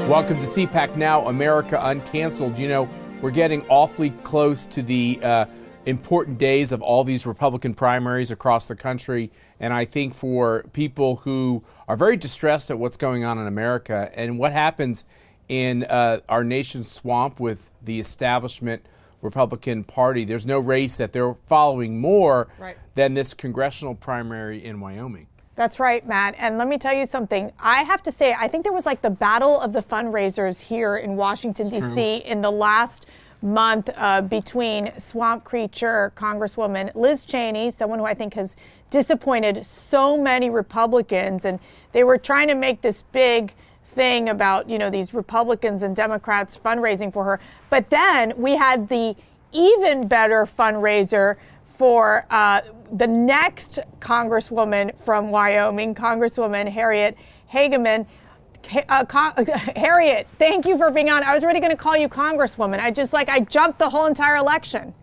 Welcome to CPAC Now, America Uncanceled. You know, we're getting awfully close to the important days of all these Republican primaries across the country. And I think for people who are very distressed at what's going on in America and what happens in our nation's swamp with the establishment Republican Party, there's no race that they're following more than this congressional primary in Wyoming. That's right, Matt. And let me tell you something. I have to say, I think there was like the battle of the fundraisers here in Washington, D.C. in the last month between swamp creature Congresswoman Liz Cheney, someone who I think has disappointed so many Republicans. And they were trying to make this big thing about, you know, these Republicans and Democrats fundraising for her. But then we had the even better fundraiser for the next Congresswoman from Wyoming, Congresswoman Harriet Hageman. Harriet, thank you for being on. I was already going to call you Congresswoman. I jumped the whole entire election.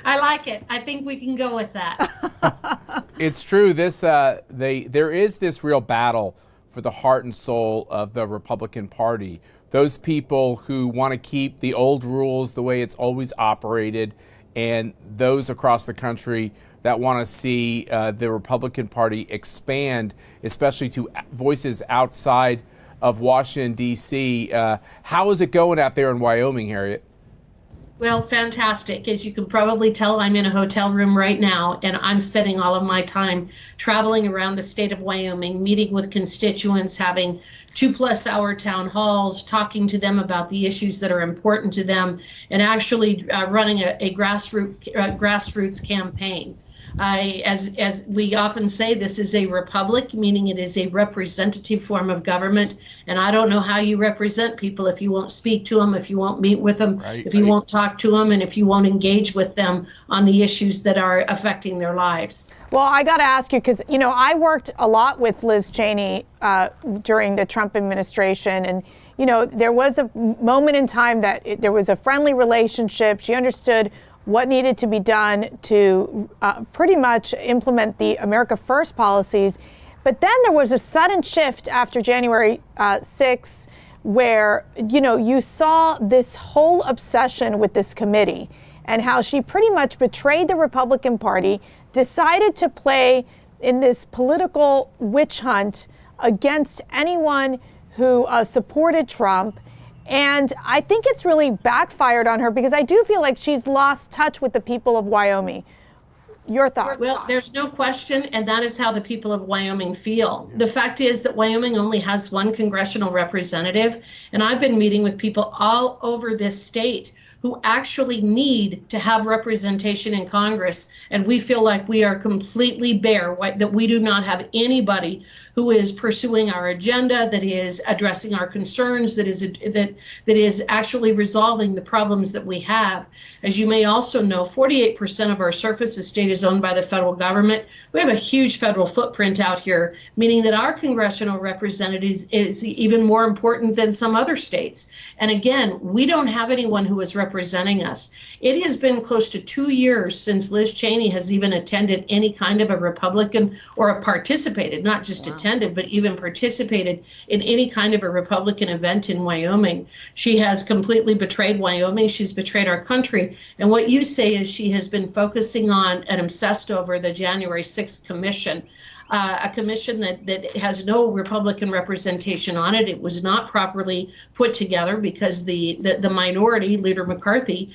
I like it. I think we can go with that. It's true. There is this real battle for the heart and soul of the Republican Party. Those people who want to keep the old rules the way it's always operated, and those across the country that want to see the Republican Party expand, especially to voices outside of Washington, D.C. How is it going out there in Wyoming, Harriet? Well, fantastic. As you can probably tell, I'm in a hotel room right now, and I'm spending all of my time traveling around the state of Wyoming, meeting with constituents, having 2+ hour town halls, talking to them about the issues that are important to them, and actually running a grassroots campaign. As we often say, this is a republic, meaning it is a representative form of government. And I don't know how you represent people if you won't speak to them, if you won't meet with them, if you won't talk to them, and if you won't engage with them on the issues that are affecting their lives. Well, I got to ask you, because, you know, I worked a lot with Liz Cheney during the Trump administration. And, you know, there was a moment in time that there was a friendly relationship. She understood what needed to be done to pretty much implement the America First policies. But then there was a sudden shift after January 6th, where, you know, you saw this whole obsession with this committee and how she pretty much betrayed the Republican Party, decided to play in this political witch hunt against anyone who supported Trump. And I think it's really backfired on her, because I do feel like she's lost touch with the people of Wyoming. Your thoughts? Well, there's no question, and that is how the people of Wyoming feel. The fact is that Wyoming only has one congressional representative, and I've been meeting with people all over this state who actually need to have representation in Congress, and we feel like we are completely bare, that we do not have anybody who is pursuing our agenda, that is addressing our concerns, that is actually resolving the problems that we have. As you may also know, 48% of our surface estate is owned by the federal government. We have a huge federal footprint out here, meaning that our congressional representatives is even more important than some other states. And again, we don't have anyone who is representing us. It has been close to 2 years since Liz Cheney has even attended any kind of a Republican, or participated, not just attended, but even participated in any kind of a Republican event in Wyoming. She has completely betrayed Wyoming. She's betrayed our country. And what you say is she has been focusing on and obsessed over the January 6th commission. A commission that has no Republican representation on it. It was not properly put together because the minority, Leader McCarthy,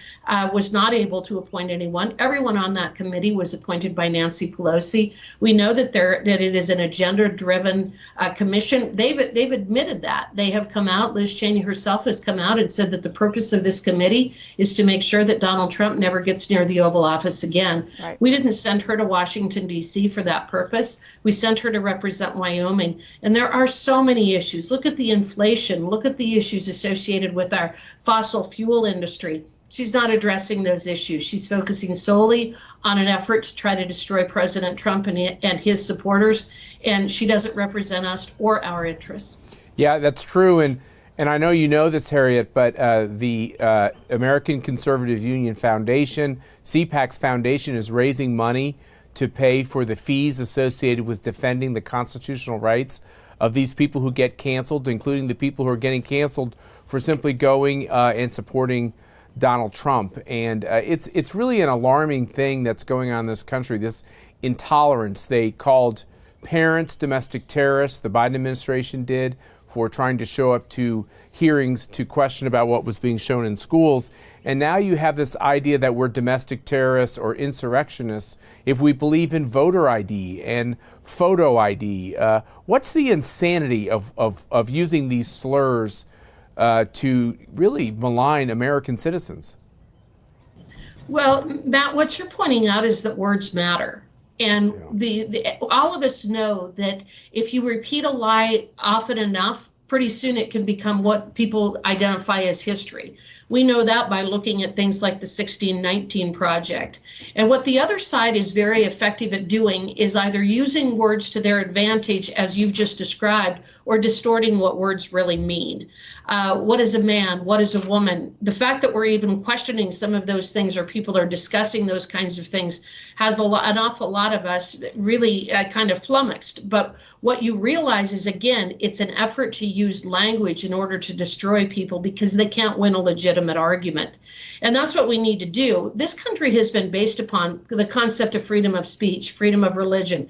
was not able to appoint anyone. Everyone on that committee was appointed by Nancy Pelosi. We know that it is an agenda-driven commission. They've admitted that. They have come out. Liz Cheney herself has come out and said that the purpose of this committee is to make sure that Donald Trump never gets near the Oval Office again. Right. We didn't send her to Washington, D.C. for that purpose. We sent her to represent Wyoming. And there are so many issues. Look at the inflation. Look at the issues associated with our fossil fuel industry. She's not addressing those issues. She's focusing solely on an effort to try to destroy President Trump and his supporters. And she doesn't represent us or our interests. Yeah, that's true. And I know you know this, Harriet, but the American Conservative Union Foundation, CPAC's foundation, is raising money to pay for the fees associated with defending the constitutional rights of these people who get canceled, including the people who are getting canceled for simply going and supporting Donald Trump. And it's really an alarming thing that's going on in this country, this intolerance. They called parents domestic terrorists, the Biden administration did, for trying to show up to hearings to question about what was being shown in schools. And now you have this idea that we're domestic terrorists or insurrectionists if we believe in voter ID and photo ID. What's the insanity of using these slurs to really malign American citizens? Well, Matt, what you're pointing out is that words matter. And all of us know that if you repeat a lie often enough, pretty soon it can become what people identify as history. We know that by looking at things like the 1619 Project. And what the other side is very effective at doing is either using words to their advantage, as you've just described, or distorting what words really mean. What is a man? What is a woman? The fact that we're even questioning some of those things, or people are discussing those kinds of things, has an awful lot of us really kind of flummoxed. But what you realize is, again, it's an effort to use language in order to destroy people because they can't win a legitimate argument. And that's what we need to do. This country has been based upon the concept of freedom of speech, freedom of religion,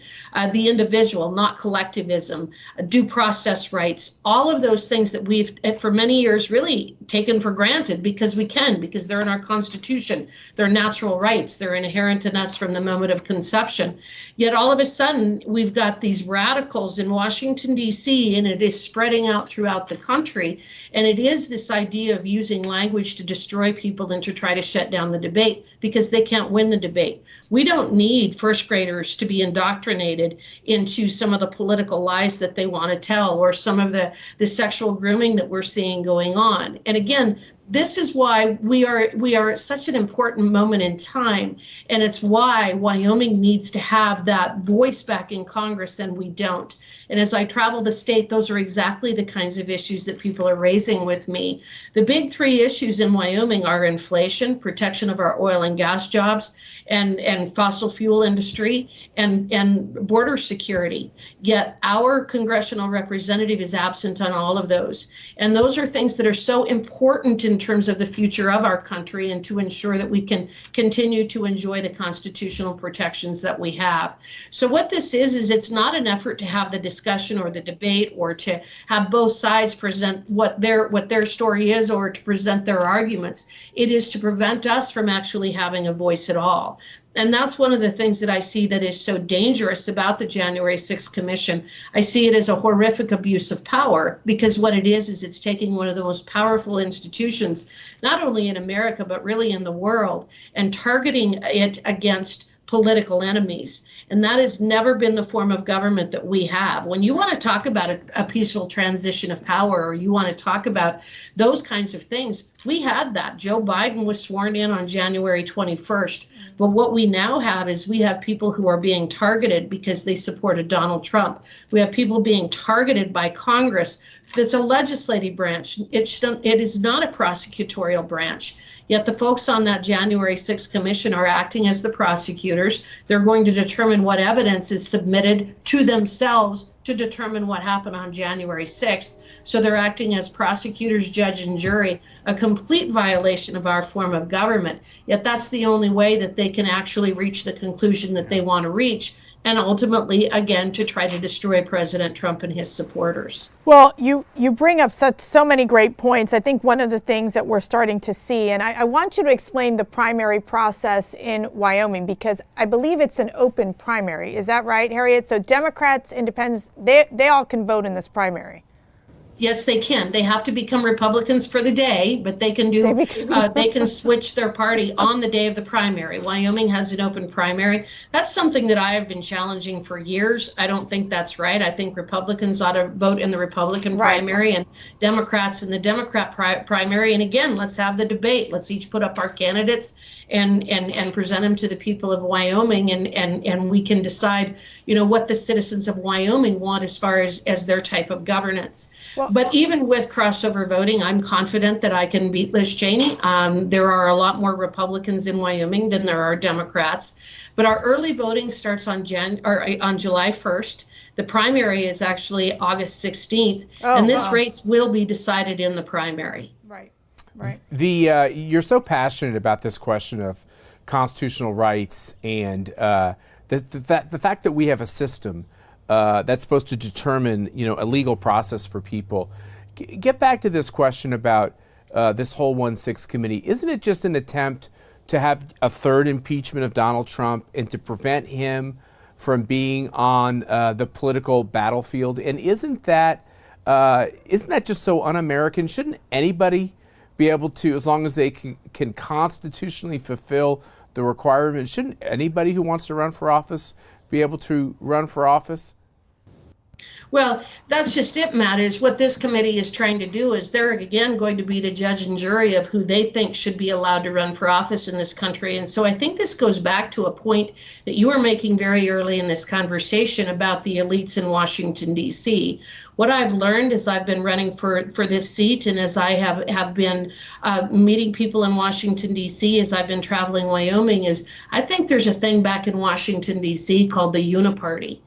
the individual, not collectivism, due process rights, all of those things that we've, for many years, really taken for granted because they're in our Constitution. They're natural rights. They're inherent in us from the moment of conception. Yet all of a sudden, we've got these radicals in Washington, D.C., and it is spreading out throughout the country. And it is this idea of using language to destroy people and to try to shut down the debate because they can't win the debate. We don't need first graders to be indoctrinated into some of the political lies that they want to tell, or some of the sexual grooming that we're seeing going on. And again, this is why we are at such an important moment in time, and it's why Wyoming needs to have that voice back in Congress, and we don't. And as I travel the state, those are exactly the kinds of issues that people are raising with me. The big three issues in Wyoming are inflation, protection of our oil and gas jobs, and fossil fuel industry, and border security. Yet our congressional representative is absent on all of those. And those are things that are so important in terms of the future of our country and to ensure that we can continue to enjoy the constitutional protections that we have. So what this is it's not an effort to have the discussion or the debate or to have both sides present what their story is or to present their arguments. It is to prevent us from actually having a voice at all. And that's one of the things that I see that is so dangerous about the January 6th Commission. I see it as a horrific abuse of power, because what it is it's taking one of the most powerful institutions, not only in America, but really in the world, and targeting it against political enemies. And that has never been the form of government that we have. When you want to talk about a peaceful transition of power, or you want to talk about those kinds of things, we had that. Joe Biden was sworn in on January 21st. But what we now have is we have people who are being targeted because they supported Donald Trump. We have people being targeted by Congress. It's a legislative branch. It is not a prosecutorial branch. Yet the folks on that January 6th Commission are acting as the prosecutors. They're going to determine what evidence is submitted to themselves to determine what happened on January 6th. So they're acting as prosecutors, judge, and jury, a complete violation of our form of government. Yet that's the only way that they can actually reach the conclusion that they want to reach, and ultimately, again, to try to destroy President Trump and his supporters. Well, you bring up so many great points. I think one of the things that we're starting to see, and I want you to explain the primary process in Wyoming, because I believe it's an open primary. Is that right, Harriet? So Democrats, Independents, they all can vote in this primary. Yes, they can. They have to become Republicans for the day, but they can they can switch their party on the day of the primary. Wyoming has an open primary. That's something that I have been challenging for years. I don't think that's right. I think Republicans ought to vote in the Republican primary and Democrats in the Democrat primary. And again, let's have the debate. Let's each put up our candidates and present them to the people of Wyoming, and we can decide, what the citizens of Wyoming want as far as their type of governance. But even with crossover voting, I'm confident that I can beat Liz Cheney. There are a lot more Republicans in Wyoming than there are Democrats. But our early voting starts on July 1st. The primary is actually August 16th, Oh, and this wow. race will be decided in the primary. Right, right. You're so passionate about this question of constitutional rights and the fact that we have a system that's supposed to determine, a legal process for people. Get back to this question about this whole 1-6 committee. Isn't it just an attempt to have a third impeachment of Donald Trump and to prevent him from being on the political battlefield? And isn't that just so un-American? Shouldn't anybody be able to, as long as they can constitutionally fulfill the requirements, shouldn't anybody who wants to run for office be able to run for office? Well, that's just it, Matt, is what this committee is trying to do is they're again going to be the judge and jury of who they think should be allowed to run for office in this country. And so I think this goes back to a point that you were making very early in this conversation about the elites in Washington, D.C. What I've learned as I've been running for this seat and as I have been meeting people in Washington, D.C., as I've been traveling Wyoming, is I think there's a thing back in Washington, D.C. called the Uniparty.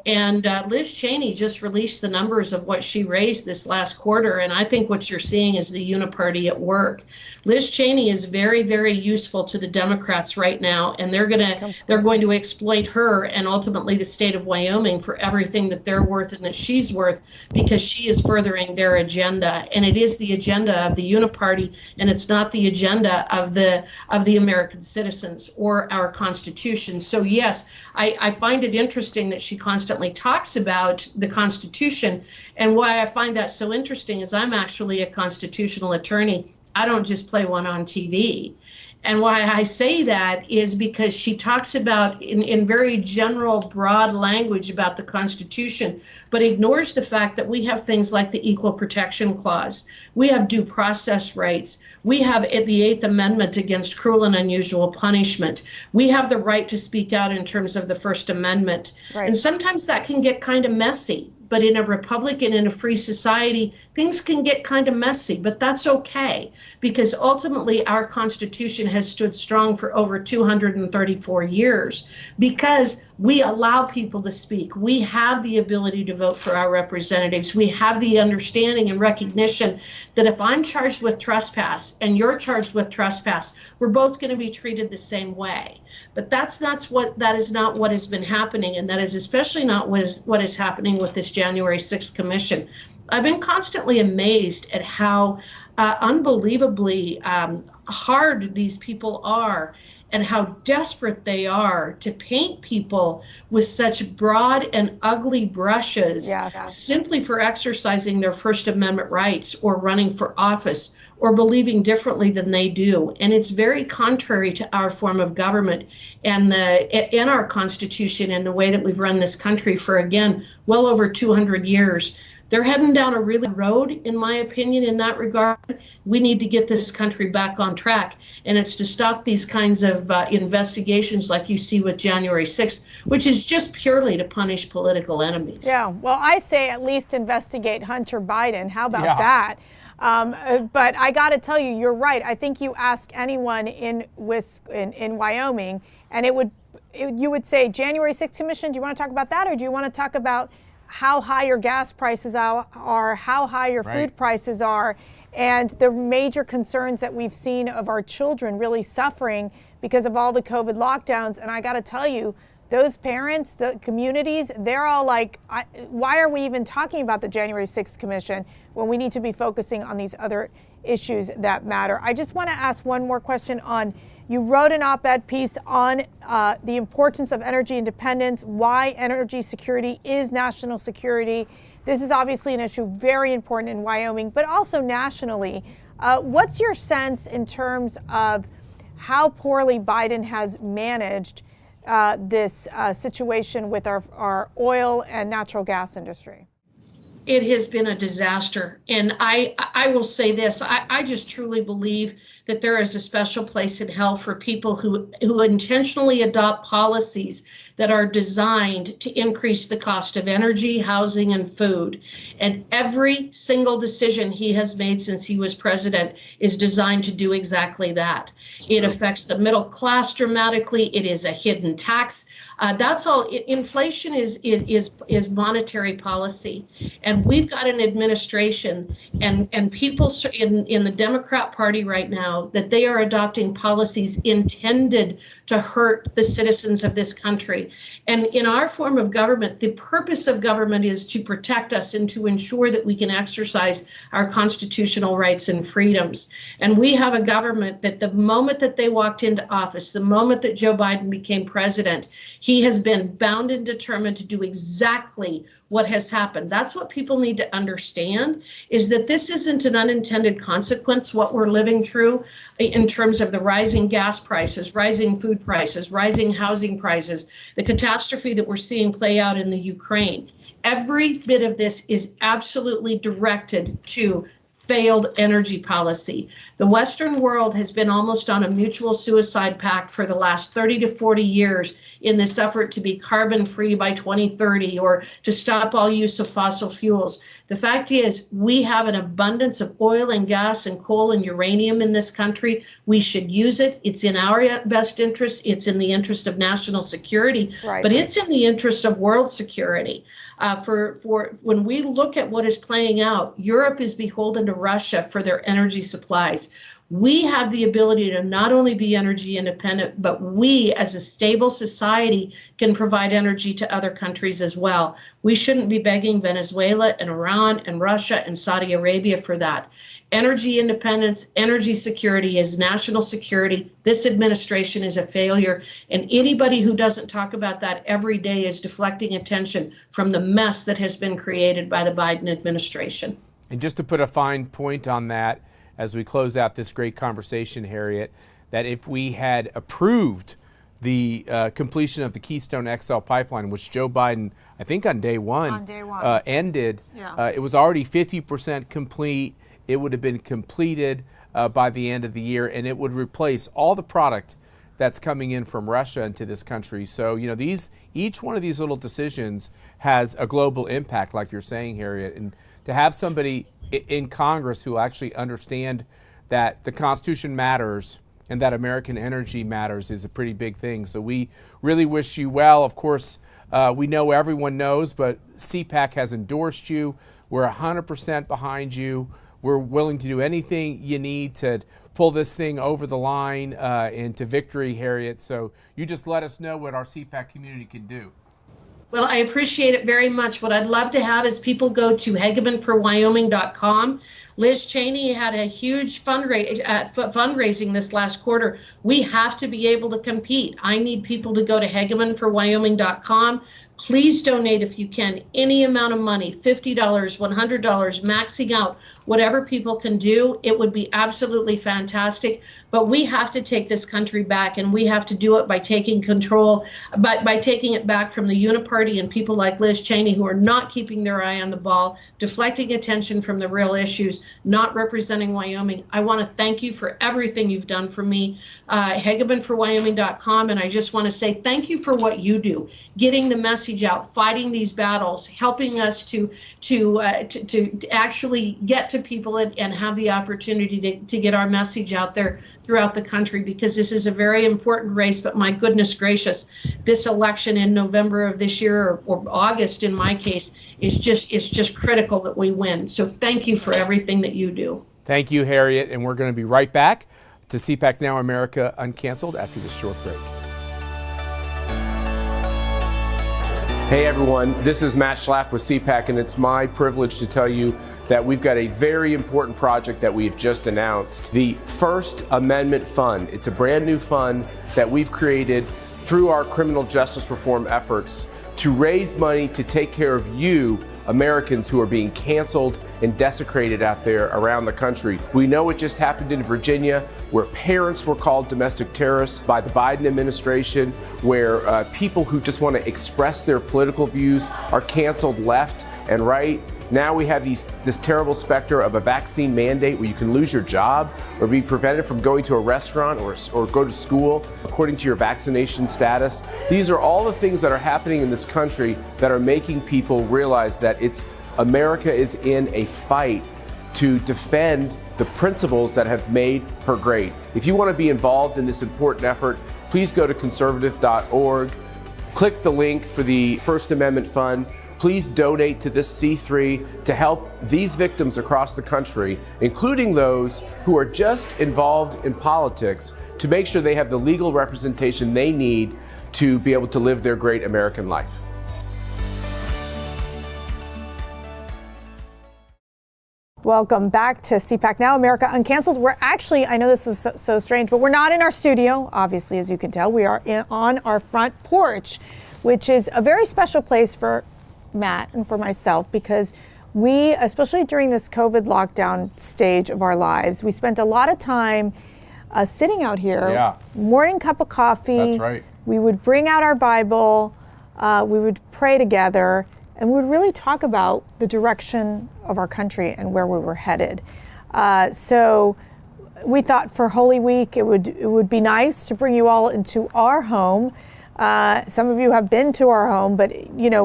And Liz Cheney just released the numbers of what she raised this last quarter. And I think what you're seeing is the uniparty at work. Liz Cheney is very, very useful to the Democrats right now. And they're going to exploit her and ultimately the state of Wyoming for everything that they're worth and that she's worth, because she is furthering their agenda. And it is the agenda of the uniparty, and it's not the agenda of the American citizens or our Constitution. So yes, I find it interesting that she constantly talks about the Constitution. And why I find that so interesting is I'm actually a constitutional attorney. I don't just play one on TV. And why I say that is because she talks about in very general, broad language about the Constitution, but ignores the fact that we have things like the Equal Protection Clause. We have due process rights. We have the Eighth Amendment against cruel and unusual punishment. We have the right to speak out in terms of the First Amendment. Right. And sometimes that can get kind of messy. But in a republic and in a free society, things can get kind of messy, but that's okay, because ultimately our Constitution has stood strong for over 234 years because we allow people to speak. We have the ability to vote for our representatives. We have the understanding and recognition that if I'm charged with trespass and you're charged with trespass, we're both going to be treated the same way. But that is not what has been happening, and that is especially not what is happening with this January 6th Commission. I've been constantly amazed at how unbelievably hard these people are and how desperate they are to paint people with such broad and ugly brushes, simply for exercising their First Amendment rights or running for office or believing differently than they do. And it's very contrary to our form of government and in our Constitution and the way that we've run this country for, again, well over 200 years. They're heading down a really road, in my opinion, in that regard. We need to get this country back on track, and it's to stop these kinds of investigations like you see with January 6th, which is just purely to punish political enemies. Yeah, well, I say at least investigate Hunter Biden. How about that? But I got to tell you, you're right. I think you ask anyone in Wyoming, and you would say January 6th Commission. Do you want to talk about that, or do you want to talk about how high your gas prices are, how high your food prices are, and the major concerns that we've seen of our children really suffering because of all the COVID lockdowns? And I got to tell you, those parents, the communities, they're all like, why are we even talking about the January 6th Commission when we need to be focusing on these other issues that matter? I just want to ask one more question on, you wrote an op-ed piece on the importance of energy independence, why energy security is national security. This is obviously an issue very important in Wyoming, but also nationally. What's your sense in terms of how poorly Biden has managed this situation with our oil and natural gas industry? It has been a disaster. And I will say this, I just truly believe that there is a special place in hell for people who intentionally adopt policies that are designed to increase the cost of energy, housing, and food. And every single decision he has made since he was president is designed to do exactly that. It affects the middle class dramatically. It is a hidden tax. That's all. Inflation is monetary policy, and we've got an administration and people in the Democrat Party right now that they are adopting policies intended to hurt the citizens of this country. And in our form of government, the purpose of government is to protect us and to ensure that we can exercise our constitutional rights and freedoms. And we have a government that the moment that they walked into office, the moment that Joe Biden became president, he has been bound and determined to do exactly what has happened. That's what people need to understand, is that this isn't an unintended consequence, what we're living through in terms of the rising gas prices, rising food prices, rising housing prices, the catastrophe that we're seeing play out in the Ukraine. Every bit of this is absolutely directed to failed energy policy. The Western world has been almost on a mutual suicide pact for the last 30 to 40 years in this effort to be carbon free by 2030 or to stop all use of fossil fuels. The fact is, we have an abundance of oil and gas and coal and uranium in this country. We should use it. It's in our best interest. It's in the interest of national security, but it's in the interest of world security. For when we look at what is playing out, Europe is beholden to Russia for their energy supplies. We have the ability to not only be energy independent, but we as a stable society can provide energy to other countries as well. We shouldn't be begging Venezuela and Iran and Russia and Saudi Arabia for that. Energy independence, energy security is national security. This administration is a failure. And anybody who doesn't talk about that every day is deflecting attention from the mess that has been created by the Biden administration. And just to put a fine point on that, as we close out this great conversation, Harriet, that if we had approved the completion of the Keystone XL pipeline, which Joe Biden, I think on day one, ended, it was already 50% complete. It would have been completed by the end of the year, and it would replace all the product that's coming in from Russia into this country. So, you know, each one of these little decisions has a global impact, like you're saying, Harriet. And to have somebody in Congress who actually understand that the Constitution matters and that American energy matters is a pretty big thing. So we really wish you well. Of course, we know everyone knows, but CPAC has endorsed you. We're 100% behind you. We're willing to do anything you need to pull this thing over the line into victory, Harriet. So you just let us know what our CPAC community can do. Well, I appreciate it very much. What I'd love to have is people go to hegemonforwyoming.com. Liz Cheney had a huge fundraising this last quarter. We have to be able to compete. I need people to go to hegemonforwyoming.com. Please donate if you can, any amount of money, $50, $100, maxing out, whatever people can do. It would be absolutely fantastic. But we have to take this country back, and we have to do it by taking control, by taking it back from the uniparty and people like Liz Cheney who are not keeping their eye on the ball, deflecting attention from the real issues, not representing Wyoming. I want to thank you for everything you've done for me, hegemonforwyoming.com. And I just want to say thank you for what you do, getting the message out, fighting these battles, helping us to actually get to people and have the opportunity to get our message out there throughout the country, because this is a very important race. But my goodness gracious, this election in November of this year, or August in my case, is just critical that we win. So thank you for everything that you do. Thank you, Harriet. And we're going to be right back to CPAC Now America Uncanceled after this short break. Hey everyone, this is Matt Schlapp with CPAC, and it's my privilege to tell you that we've got a very important project that we've just announced, the First Amendment Fund. It's a brand new fund that we've created through our criminal justice reform efforts to raise money to take care of you, Americans who are being canceled and desecrated out there around the country. We know it just happened in Virginia, where parents were called domestic terrorists by the Biden administration, where people who just want to express their political views are canceled left and right. Now we have this terrible specter of a vaccine mandate where you can lose your job or be prevented from going to a restaurant or go to school according to your vaccination status. These are all the things that are happening in this country that are making people realize that America is in a fight to defend the principles that have made her great. If you want to be involved in this important effort, please go to conservative.org, click the link for the First Amendment Fund. Please donate to this C3 to help these victims across the country, including those who are just involved in politics, to make sure they have the legal representation they need to be able to live their great American life. Welcome back to CPAC Now, America Uncanceled. We're actually, I know this is so strange, but we're not in our studio, obviously, as you can tell. We are on our front porch, which is a very special place for Matt and for myself, because we, especially during this COVID lockdown stage of our lives, we spent a lot of time sitting out here, morning cup of coffee. That's right. We would bring out our Bible, we would pray together, and we would really talk about the direction of our country and where we were headed. So we thought for Holy Week it would be nice to bring you all into our home. Some of you have been to our home, but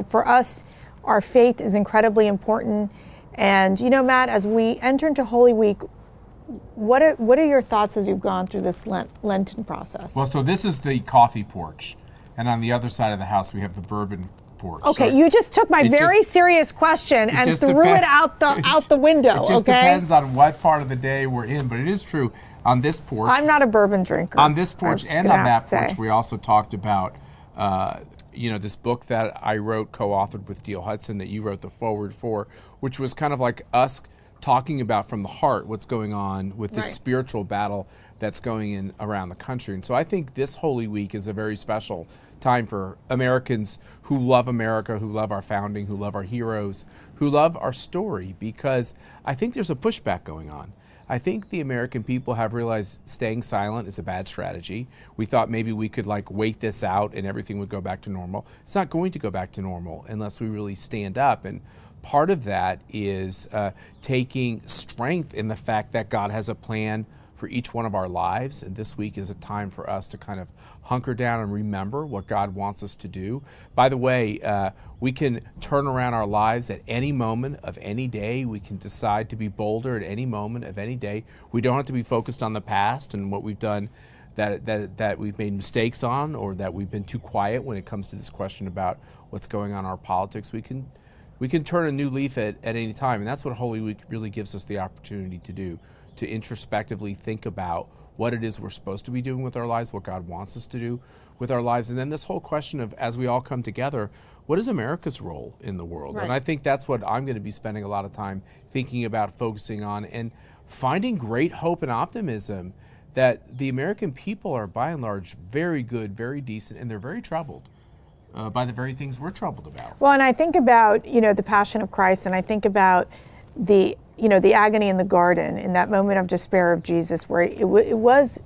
for us, our faith is incredibly important. And Matt, as we enter into Holy Week, what are your thoughts as you've gone through this Lenten process? Well, so this is the coffee porch, and on the other side of the house we have the bourbon porch. Okay, so you just took my very serious question and threw it out the window. It just depends on what part of the day we're in, but it is true. On this porch, I'm not a bourbon drinker. On this porch and on that porch, we also talked about this book that I wrote, co-authored with Dale Hudson, that you wrote the foreword for, which was kind of like us talking about from the heart what's going on with this spiritual battle that's going in around the country. And so I think this Holy Week is a very special time for Americans who love America, who love our founding, who love our heroes, who love our story, because I think there's a pushback going on. I think the American people have realized staying silent is a bad strategy. We thought maybe we could wait this out and everything would go back to normal. It's not going to go back to normal unless we really stand up. And part of that is taking strength in the fact that God has a plan for each one of our lives. And this week is a time for us to kind of hunker down and remember what God wants us to do. By the way, we can turn around our lives at any moment of any day. We can decide to be bolder at any moment of any day. We don't have to be focused on the past and what we've done that we've made mistakes on, or that we've been too quiet when it comes to this question about what's going on in our politics. We can turn a new leaf at any time, and that's what Holy Week really gives us the opportunity to do, to introspectively think about what it is we're supposed to be doing with our lives, what God wants us to do with our lives, and then this whole question of, as we all come together, what is America's role in the world? Right. And I think that's what I'm going to be spending a lot of time thinking about, focusing on, and finding great hope and optimism that the American people are by and large very good, very decent, and they're very troubled by the very things we're troubled about. Well, and I think about, the Passion of Christ, and I think about the agony in the garden, in that moment of despair of Jesus, where it was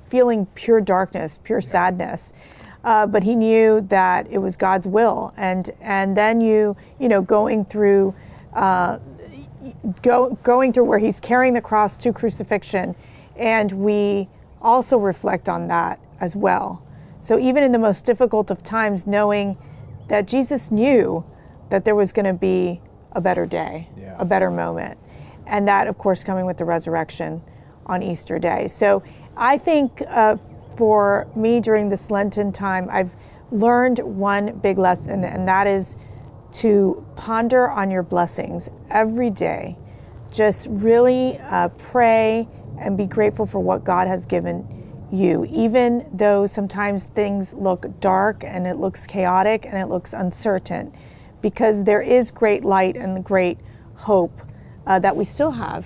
feeling pure darkness, pure sadness, but he knew that it was God's will, and then going through where he's carrying the cross to crucifixion, and we also reflect on that as well. So even in the most difficult of times, knowing that Jesus knew that there was going to be a better day, a better moment. And that, of course, coming with the resurrection on Easter Day. So I think for me during this Lenten time, I've learned one big lesson, and that is to ponder on your blessings every day. Just really pray and be grateful for what God has given you, even though sometimes things look dark and it looks chaotic and it looks uncertain, because there is great light and great hope that we still have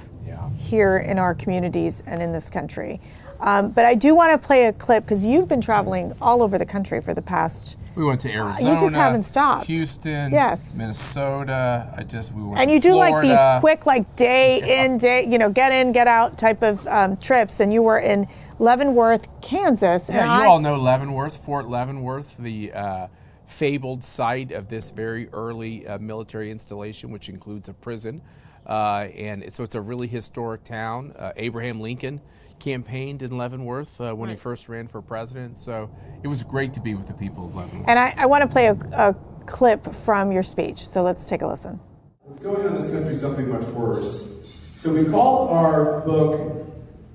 here in our communities and in this country. But I do want to play a clip, because you've been traveling all over the country for the past... We went to Arizona, you just haven't stopped. Houston, Minnesota. We went and you to do Florida. These quick, day in, day, get in, get out type of trips. And you were in Leavenworth, Kansas. Yeah, and you all know Leavenworth, Fort Leavenworth, the fabled site of this very early military installation, which includes a prison. And so it's a really historic town. Abraham Lincoln campaigned in Leavenworth when he first ran for president. So it was great to be with the people of Leavenworth. And I want to play a clip from your speech. So let's take a listen. What's going on in this country is something much worse. So we call our book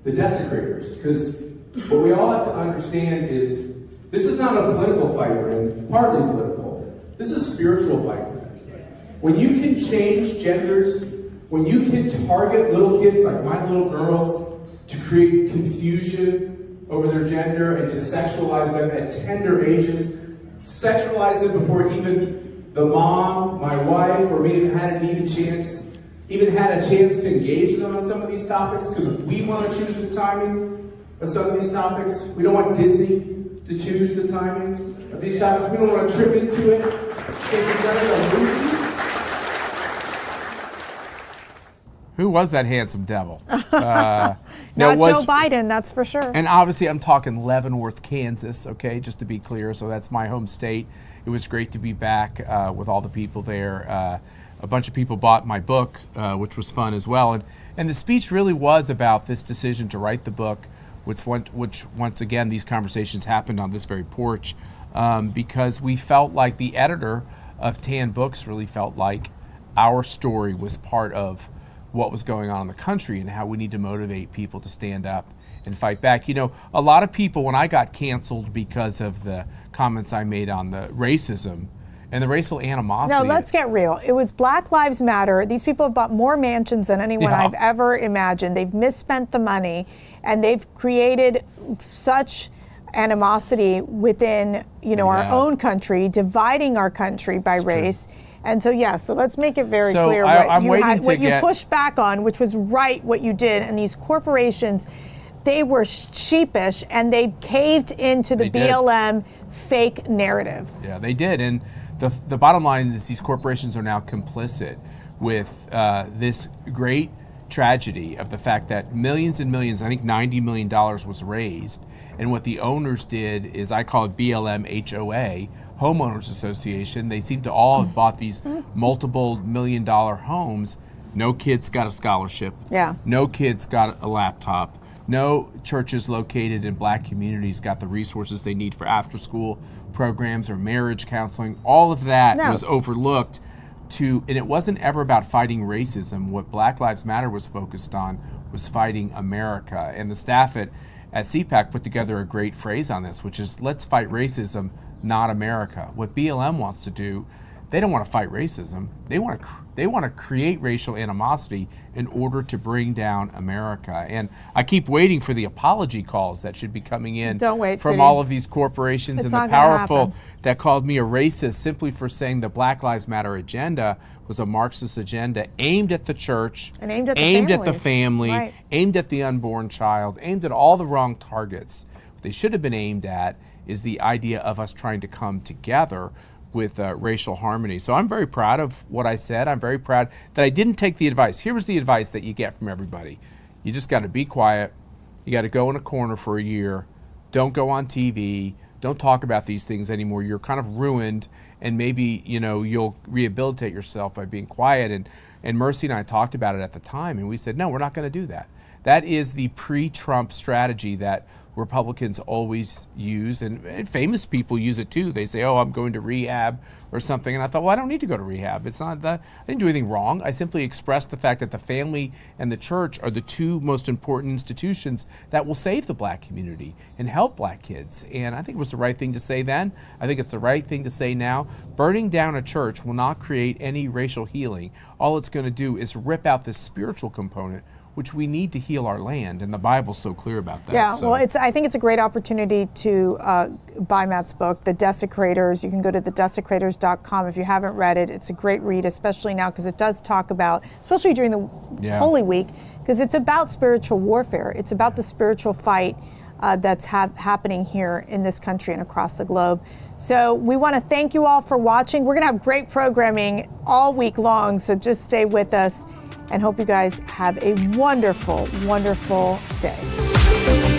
The Desecrators, because what we all have to understand is this is not a political fight we're in, partly political. This is a spiritual fight. When you can change genders, when you can target little kids like my little girls to create confusion over their gender and to sexualize them at tender ages, sexualize them before even the mom, my wife, or me even had a chance to engage them on some of these topics, because we want to choose the timing of some of these topics. We don't want Disney to choose the timing of these topics. We don't want to trip into it. Who was that handsome devil? Not Joe Biden, that's for sure. And obviously I'm talking Leavenworth, Kansas, okay, just to be clear. So that's my home state. It was great to be back with all the people there. A bunch of people bought my book, which was fun as well. And the speech really was about this decision to write the book, which once again, these conversations happened on this very porch, because we felt like the editor of Tan Books really felt like our story was part of what was going on in the country and how we need to motivate people to stand up and fight back. You know, a lot of people, when I got canceled because of the comments I made on the racism and the racial animosity. No, let's get real. It was Black Lives Matter. These people have bought more mansions than anyone I've ever imagined. They've misspent the money, and they've created such animosity within, our own country, dividing our country by race. And so, so let's make it very clear what you pushed back on, which was what you did. And these corporations, they were sheepish, and they caved into the BLM fake narrative. Yeah, they did. And the bottom line is these corporations are now complicit with this great tragedy of the fact that millions and millions, I think $90 million was raised. And what the owners did is, I call it BLM HOA, Homeowners Association. They seem to all have bought these multiple $million-dollar homes. No kids got a scholarship. Yeah. No kids got a laptop. No churches located in Black communities got the resources they need for after-school programs or marriage counseling. All of that was overlooked. And it wasn't ever about fighting racism. What Black Lives Matter was focused on was fighting America. And the staff at CPAC put together a great phrase on this, which is, let's fight racism, not America. What BLM wants to do, they don't want to fight racism. They want to create racial animosity in order to bring down America. And I keep waiting for the apology calls that should be coming in from all of these corporations and the powerful that called me a racist simply for saying the Black Lives Matter agenda was a Marxist agenda aimed at the church, and aimed at the family, aimed at the unborn child, aimed at all the wrong targets. What they should have been aimed at is the idea of us trying to come together with racial harmony. So I'm very proud of what I said. I'm very proud that I didn't take the advice. Here was the advice that you get from everybody. You just got to be quiet. You got to go in a corner for a year. Don't go on TV. Don't talk about these things anymore. You're kind of ruined, and maybe you'll rehabilitate yourself by being quiet. And Mercy and I talked about it at the time, and we said, no, we're not going to do that. That is the pre-Trump strategy that Republicans always use, and famous people use it too. They say, oh, I'm going to rehab or something. And I thought, well, I don't need to go to rehab. It's not that I didn't do anything wrong. I simply expressed the fact that the family and the church are the two most important institutions that will save the Black community and help Black kids. And I think it was the right thing to say then. I think it's the right thing to say now. Burning down a church will not create any racial healing. All it's going to do is rip out this spiritual component, which we need to heal our land, and the Bible's so clear about that. Yeah, well, I think it's a great opportunity to buy Matt's book, The Desecrators. You can go to thedesecrators.com if you haven't read it. It's a great read, especially now, because it does talk about, especially during the Holy Week, because it's about spiritual warfare. It's about the spiritual fight that's happening here in this country and across the globe. So we want to thank you all for watching. We're going to have great programming all week long, so just stay with us. And hope you guys have a wonderful, wonderful day.